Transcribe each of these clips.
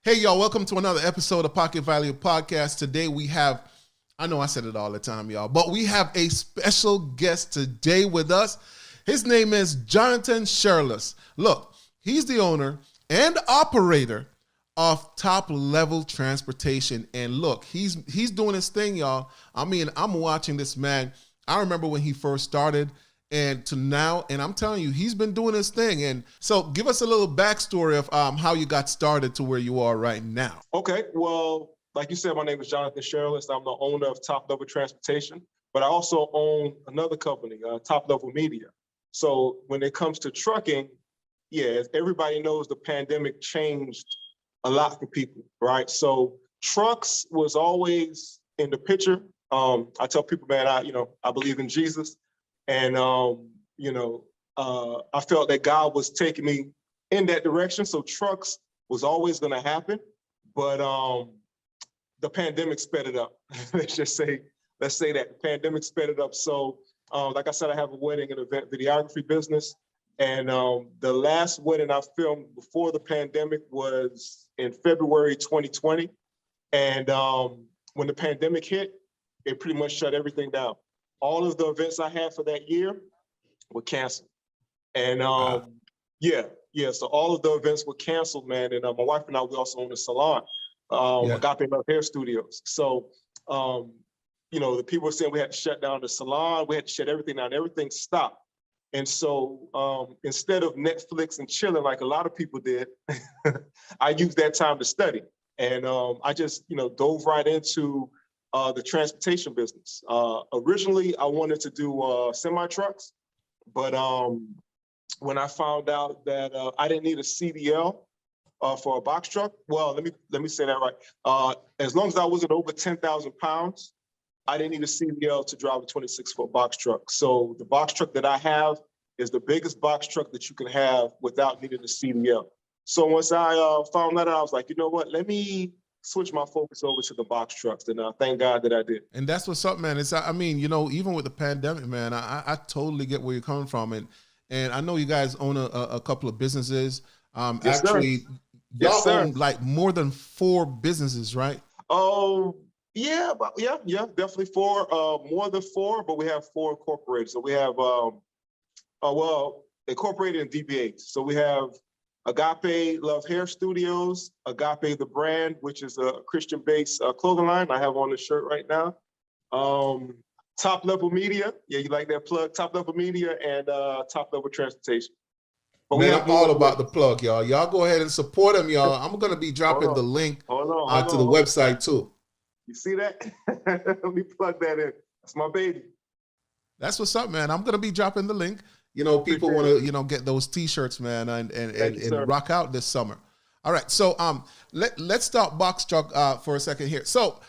Hey, y'all, welcome to another episode of Pocket Value Podcast. Today we have, I know I said it all the time, y'all, but we have a special guest today with us. His name is Jonathan Sherless. Look, he's the owner and operator of Top Level Transportation. And look, he's doing his thing, y'all. I mean, I'm watching this man. I remember when he first started and to now, and I'm telling you, he's been doing his thing. And so give us a little backstory of how you got started to where you are right now. Okay, well, like you said, my name is Jonathan Sherless. I'm the owner of Top Level Transportation, but I also own another company, Top Level Media. So when it comes to trucking, yeah, as everybody knows, the pandemic changed a lot for people, right? So trucks was always in the picture. I tell people, man, I believe in Jesus. And, I felt that God was taking me in that direction. So trucks was always going to happen. But the pandemic sped it up. let's say that the pandemic sped it up. So like I said, I have a wedding and event videography business. And the last wedding I filmed before the pandemic was in February 2020. And when the pandemic hit, it pretty much shut everything down. All of the events I had for that year were canceled. And so all of the events were canceled, man. And my wife and I, we also own a salon, Agape Love Hair Studios. So, the people were saying we had to shut down the salon, we had to shut everything down, everything stopped. And so instead of Netflix and chilling like a lot of people did, I used that time to study. And I just, dove right into the transportation business. Originally, I wanted to do semi-trucks, but when I found out that I didn't need a CDL for a box truck, well, let me say that right. As long as I wasn't over 10,000 pounds, I didn't need a CDL to drive a 26-foot box truck. So the box truck that I have is the biggest box truck that you can have without needing a CDL. So once I found that out, I was like, you know what, let me switch my focus over to the box trucks, and thank God that I did. And that's what's up, man. Even with the pandemic, man, I totally get where you're coming from, and I know you guys own a couple of businesses. Yes, actually, sir. Y'all own like more than 4 businesses, right? Oh, yeah, definitely 4. More than 4, but we have 4 incorporated. So we have incorporated in DBA. So we have Agape Love Hair Studios, Agape the brand, which is a Christian-based clothing line I have on the shirt right now. Top Level Media, yeah, you like that plug? Top Level Media and Top Level Transportation. But man, I'm all about the plug, y'all. Y'all go ahead and support them, y'all. I'm gonna be dropping the link to the website too. You see that? Let me plug that in. That's my baby. That's what's up, man. I'm gonna be dropping the link. People want to, get those T-shirts, man, and rock out this summer. All right, so let's start box truck for a second here. So,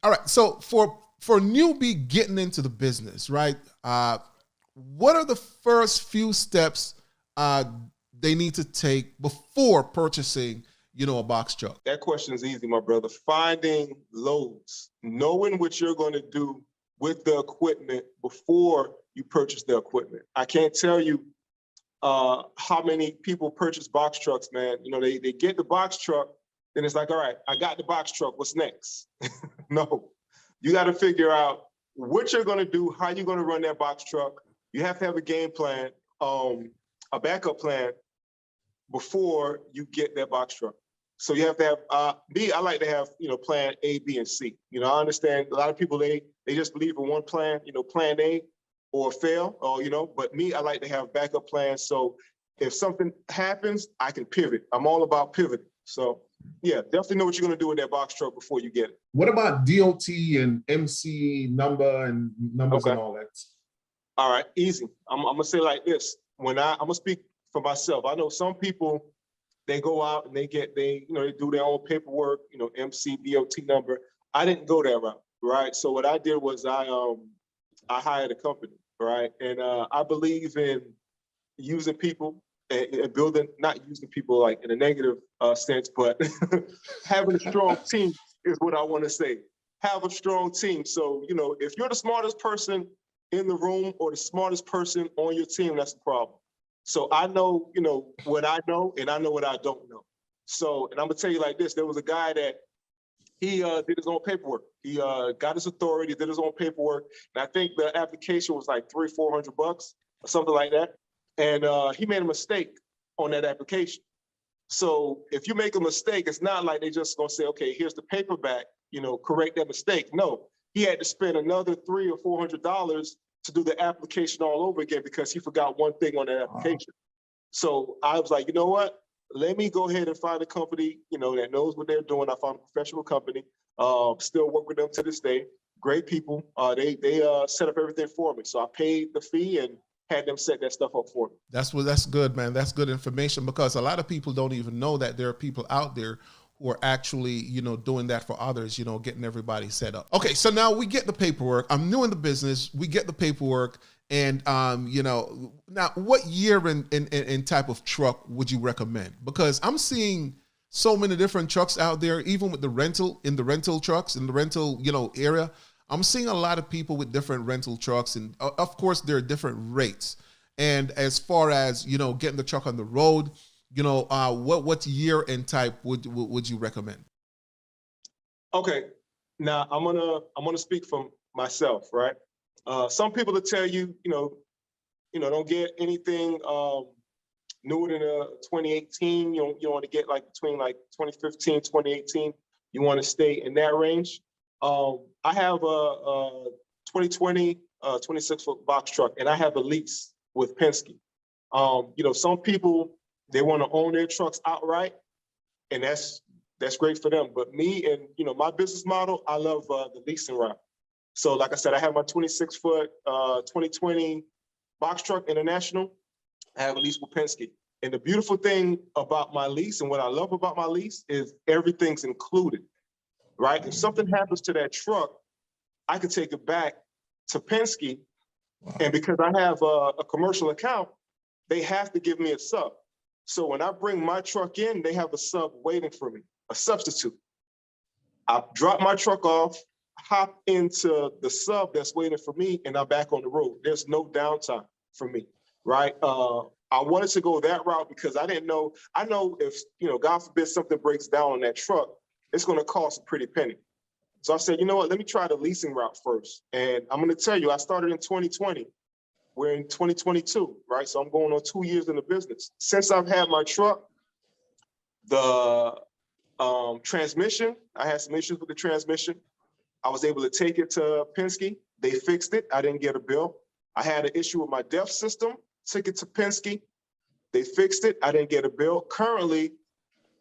all right, so for newbie getting into the business, right? What are the first few steps they need to take before purchasing, a box truck? That question is easy, my brother. Finding loads, knowing what you're going to do with the equipment before you purchase the equipment. I can't tell you how many people purchase box trucks, man. They get the box truck, then it's like, all right, I got the box truck, what's next? No, you got to figure out what you're going to do, how you're going to run that box truck. You have to have a game plan, a backup plan before you get that box truck. So you have to have, I like to have, plan A, B, and C. I understand a lot of people, they just believe in one plan, plan A or fail, but me, I like to have backup plans. So if something happens, I can pivot. I'm all about pivoting. So yeah, definitely know what you're going to do with that box truck before you get it. What about DOT and MC number and numbers and all that? All right, easy. I'm going to say like this. I'm going to speak for myself. I know some people, they go out and they do their own paperwork, MC, DOT number. I didn't go that route, right? So what I did was I hired a company, right? And I believe in using people and building, not using people like in a negative sense, but having a strong team is what I want to say. Have a strong team. So, if you're the smartest person in the room or the smartest person on your team, that's a problem. So I know, what I know, and I know what I don't know. So, and I'm gonna tell you like this: there was a guy that he did his own paperwork. He got his authority, did his own paperwork, and I think the application was like $300-400 or something like that. And he made a mistake on that application. So if you make a mistake, it's not like they just gonna say, okay, here's the paperback, correct that mistake. No, he had to spend another $300 or $400 to do the application all over again because he forgot one thing on that application. So I was like, you know what? Let me go ahead and find a company, that knows what they're doing. I found a professional company, still work with them to this day. Great people. They set up everything for me. So I paid the fee and had them set that stuff up for me. That's good, man. That's good information, because a lot of people don't even know that there are people out there who are actually, doing that for others, getting everybody set up. Okay, so now we get the paperwork. I'm new in the business. We get the paperwork. And, now what year and type of truck would you recommend? Because I'm seeing so many different trucks out there, even with the rental trucks, in the rental, area. I'm seeing a lot of people with different rental trucks, and of course there are different rates. And as far as, getting the truck on the road, what year and type would you recommend? Okay, now I'm gonna speak from myself, right? Some people will tell you, don't get anything newer than 2018. You want to get like between like 2015, 2018. You want to stay in that range. I have a 2020 26-foot box truck, and I have a lease with Penske. Some people, they want to own their trucks outright, and that's great for them. But me and my business model, I love the leasing route. So like I said, I have my 26-foot 2020 box truck international. I have a lease with Penske. And the beautiful thing about my lease, and what I love about my lease, is everything's included, right? If something happens to that truck, I could take it back to Penske. And because I have a commercial account, they have to give me a sub. So when I bring my truck in, they have a sub waiting for me, a substitute. I drop my truck off, hop into the sub that's waiting for me, and I'm back on the road. There's no downtime for me, right? I wanted to go that route because I know if, God forbid something breaks down on that truck, it's gonna cost a pretty penny. So I said, you know what, let me try the leasing route first. And I'm gonna tell you, I started in 2020. We're in 2022, right? So I'm going on 2 years in the business. Since I've had my truck, the transmission, I had some issues with the transmission. I was able to take it to Penske. They fixed it. I didn't get a bill. I had an issue with my DEF system, took it to Penske. They fixed it. I didn't get a bill. Currently,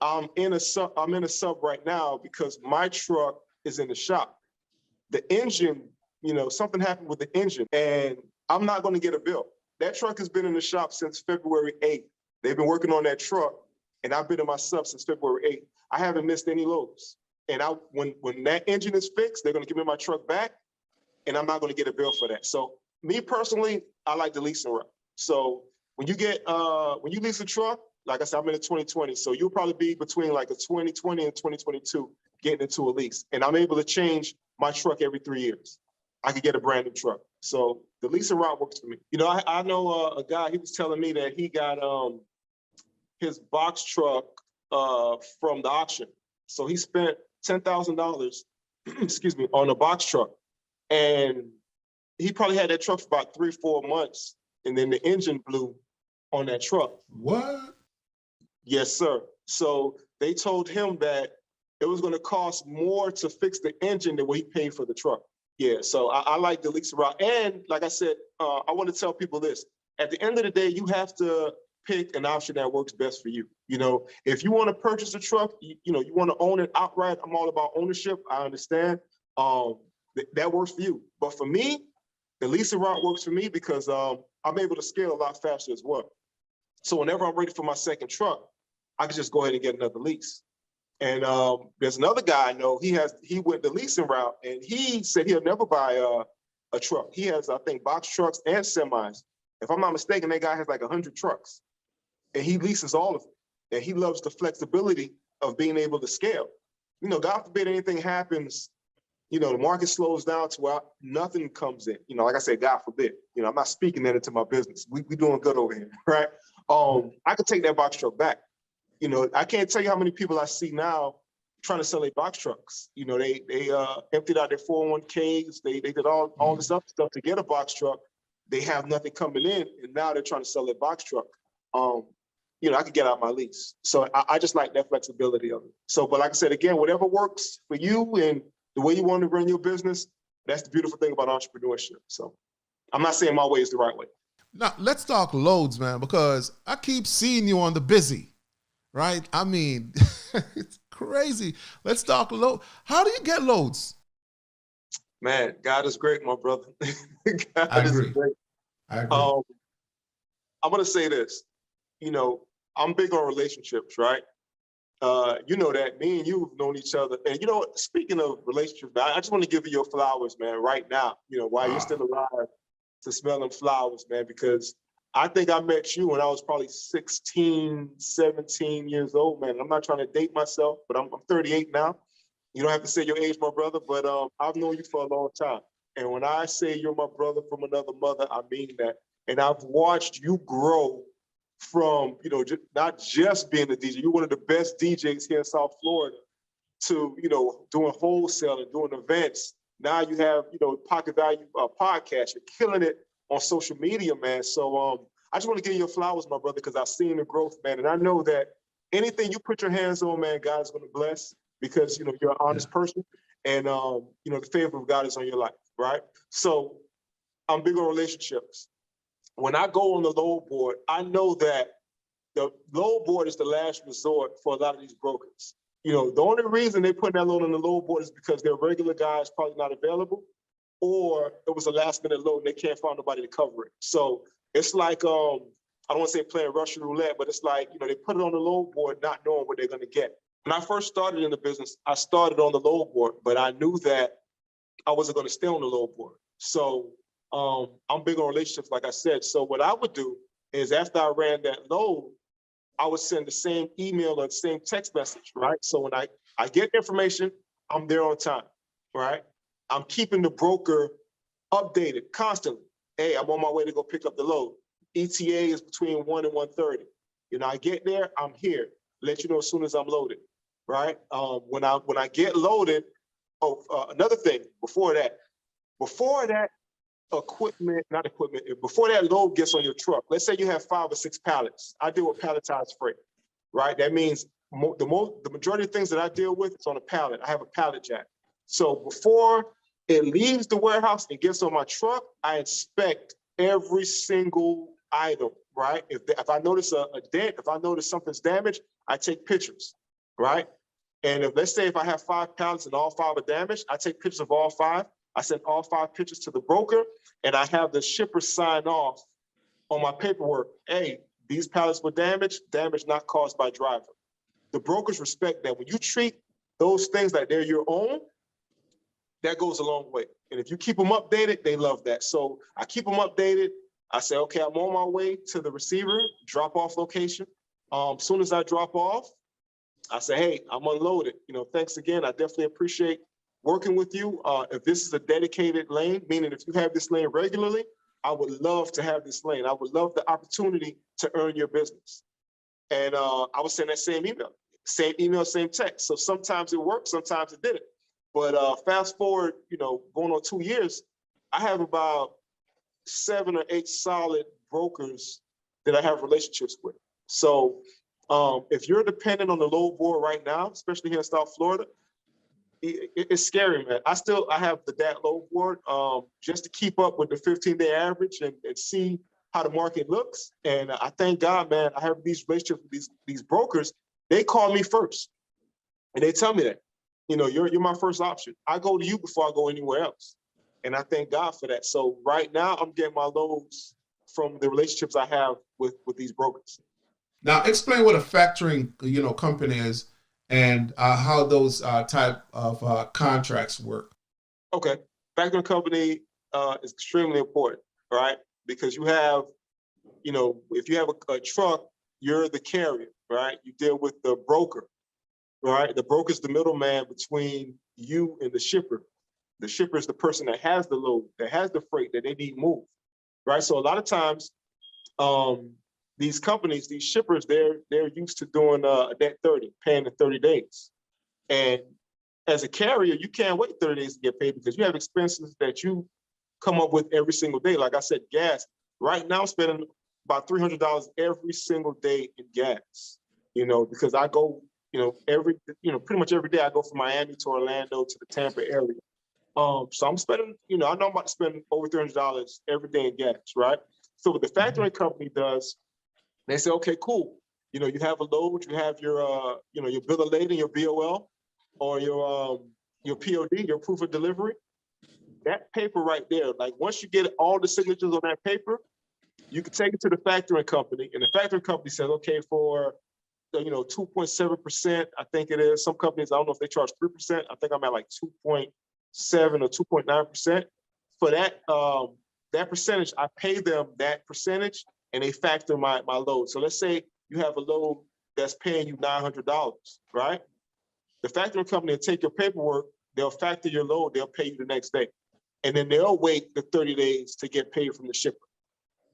I'm in a sub right now because my truck is in the shop. The engine, something happened with the engine, and I'm not going to get a bill. That truck has been in the shop since February 8th. They've been working on that truck, and I've been in my sub since February 8th. I haven't missed any loads. And when that engine is fixed, they're going to give me my truck back, and I'm not going to get a bill for that. So me personally, I like the leasing route. So when you lease a truck, like I said, I'm in a 2020, so you'll probably be between like a 2020 and 2022 getting into a lease. And I'm able to change my truck every 3 years. I could get a brand new truck. So the leasing route works for me. I know a guy, he was telling me that he got his box truck from the auction. So he spent $10,000, excuse me, on a box truck. And he probably had that truck for about 3-4 months. And then the engine blew on that truck. What? Yes, sir. So they told him that it was going to cost more to fix the engine than what he paid for the truck. Yeah, so I like the leasing route. And like I said, I want to tell people this. At the end of the day, you have to pick an option that works best for you. If you want to purchase a truck, you want to own it outright. I'm all about ownership. I understand. That works for you. But for me, the leasing route works for me because I'm able to scale a lot faster as well. So whenever I'm ready for my second truck, I can just go ahead and get another lease. And there's another guy I know, he went the leasing route, and he said he'll never buy a truck. He has, I think, box trucks and semis. If I'm not mistaken, that guy has like 100 trucks, and he leases all of them. And he loves the flexibility of being able to scale. God forbid anything happens, the market slows down to where nothing comes in. Like I said, God forbid. I'm not speaking that into my business. We doing good over here, right? I could take that box truck back. I can't tell you how many people I see now trying to sell their box trucks. They emptied out their 401ks. They did all this other stuff to get a box truck. They have nothing coming in, and now they're trying to sell their box truck. I could get out my lease. So I just like that flexibility of it. So, but like I said, again, whatever works for you and the way you want to run your business, that's the beautiful thing about entrepreneurship. So I'm not saying my way is the right way. Now, let's talk loads, man, because I keep seeing you on the busy, right? I mean, it's crazy. Let's talk load. How do you get loads? Man, God is great, my brother. God I is agree. great. I agree. I'm going to say this. I'm big on relationships, right? You know that me and you have known each other. And speaking of relationships, man, I just want to give you your flowers, man, right now, while you're still alive, to smell them flowers, man, because I think I met you when I was probably 16, 17 years old, man. I'm not trying to date myself, but I'm 38 now. You don't have to say your age, my brother, but I've known you for a long time. And when I say you're my brother from another mother, I mean that. And I've watched you grow from, not just being a DJ, you're one of the best DJs here in South Florida, to, doing wholesale and doing events. Now you have, Pocket Value podcast. You're killing it on social media, man. So I just want to give you your flowers, my brother, because I've seen the growth, man. And I know that anything you put your hands on, man, God's going to bless, because, you're an honest person, and, the favor of God is on your life, right? So I'm big on relationships. When I go on the load board, I know that the load board is the last resort for a lot of these brokers. The only reason they put that load on the load board is because their regular guys probably not available, or it was a last minute load and they can't find nobody to cover it. So it's like, I don't want to say playing Russian roulette, but it's like, they put it on the load board not knowing what they're going to get. When I first started in the business, I started on the load board, but I knew that I wasn't going to stay on the load board. So I'm big on relationships, like I said. So what I would do is, after I ran that load, I would send the same email or the same text message, right? So when I get information, I'm there on time, right? I'm keeping the broker updated constantly. Hey, I'm on my way to go pick up the load. ETA is between 1 and 1:30. I get there, I'm here. Let you know as soon as I'm loaded, right? When I get loaded, another thing, before that, before that load gets on your truck, let's say you have 5 or 6 pallets. I deal with palletized freight, right? That means the majority of things that I deal with is on a pallet. I have a pallet jack. So before it leaves the warehouse and gets on my truck, I inspect every single item, right? If I notice a dent, if I notice something's damaged, I take pictures, right? And let's say if I have 5 pallets and all 5 are damaged, I take pictures of all 5. I send all 5 pictures to the broker, and I have the shipper sign off on my paperwork. Hey, these pallets were damaged not caused by driver. The brokers respect that. When you treat those things like they're your own, that goes a long way. And if you keep them updated, they love that. So I keep them updated. I say, okay, I'm on my way to the receiver, drop off location. Soon as I drop off, I say, hey, I'm unloaded. Thanks again. I definitely appreciate working with you. If this is a dedicated lane, meaning if you have this lane regularly, I would love to have this lane. I would love the opportunity to earn your business. And I would send that same email, same text. So sometimes it worked, sometimes it didn't. But fast forward, going on 2 years, I have about 7 or 8 solid brokers that I have relationships with. So if you're dependent on the load board right now, especially here in South Florida, it's scary, man. I have the DAT load board just to keep up with the 15-day average and see how the market looks. And I thank God, man, I have these relationships with these brokers. They call me first, and they tell me that, you're my first option. I go to you before I go anywhere else. And I thank God for that. So right now I'm getting my loads from the relationships I have with these brokers. Now, explain what a factoring, company is, and how those type of contracts work. Okay, factoring company is extremely important, right? Because you have, if you have a truck, you're the carrier, right? You deal with the broker, right? The broker is the middleman between you and the shipper. The shipper is the person that has the load, that has the freight that they need moved, right? So a lot of times, these companies, these shippers, they're used to doing a net 30, paying in 30 days. And as a carrier, you can't wait 30 days to get paid because you have expenses that you come up with every single day. Like I said, gas. Right now, I'm spending about $300 every single day in gas, because I go, pretty much every day I go from Miami to Orlando to the Tampa area. So I'm spending, I know I'm about to spend over $300 every day in gas, right? So what the factoring company does, they say, okay, cool. You have a load, you have your, your bill of lading, your BOL, or your POD, your proof of delivery. That paper right there, like once you get all the signatures on that paper, you can take it to the factoring company, and the factoring company says, okay, for 2.7%, I think it is. Some companies, I don't know if they charge 3%. I think I'm at like 2.7 or 2.9%. For that percentage, I pay them that percentage, and they factor my load. So let's say you have a load that's paying you $900, right? The factoring company will take your paperwork, they'll factor your load, they'll pay you the next day. And then they'll wait the 30 days to get paid from the shipper.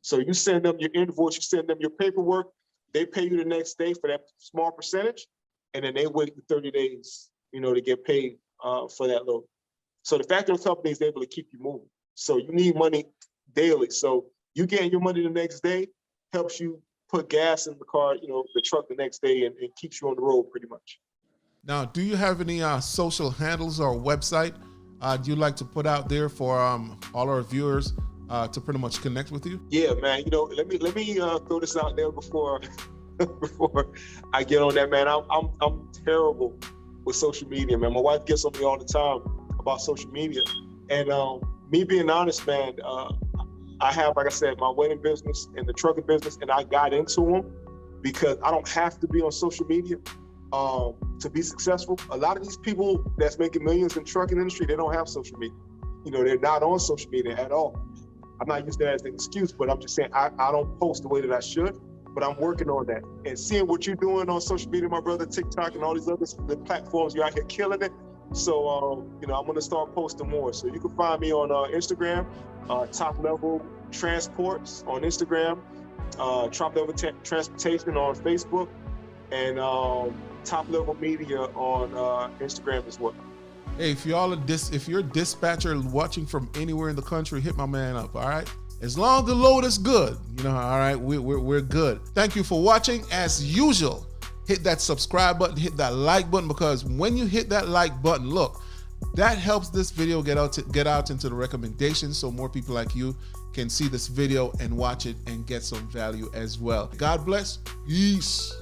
So you send them your invoice, you send them your paperwork, they pay you the next day for that small percentage, and then they wait the 30 days, to get paid for that load. So the factoring company is able to keep you moving. So you need money daily. So you getting your money the next day helps you put gas in the car, the truck the next day, and keeps you on the road pretty much. Now, do you have any social handles or website do you like to put out there for all our viewers to pretty much connect with you? Yeah, man. Let me throw this out there before I get on that, man. I'm terrible with social media, man. My wife gets on me all the time about social media, and me being honest, man, I have, like I said, my wedding business and the trucking business, and I got into them because I don't have to be on social media to be successful. A lot of these people that's making millions in trucking industry, they don't have social media. They're not on social media at all. I'm not using that as an excuse, but I'm just saying I don't post the way that I should, but I'm working on that. And seeing what you're doing on social media, my brother, TikTok and all these other platforms, you're out here killing it. So, I'm going to start posting more. So you can find me on Instagram, Top Level Transports on Instagram, Top Level Transportation on Facebook, and Top Level Media on Instagram as well. Hey, if you're a dispatcher watching from anywhere in the country, hit my man up, all right? As long as the load is good, all right, we're good. Thank you for watching. As usual, hit that subscribe button, hit that like button, because when you hit that like button, look, that helps this video get out into the recommendations so more people like you can see this video and watch it and get some value as well. God bless. Peace.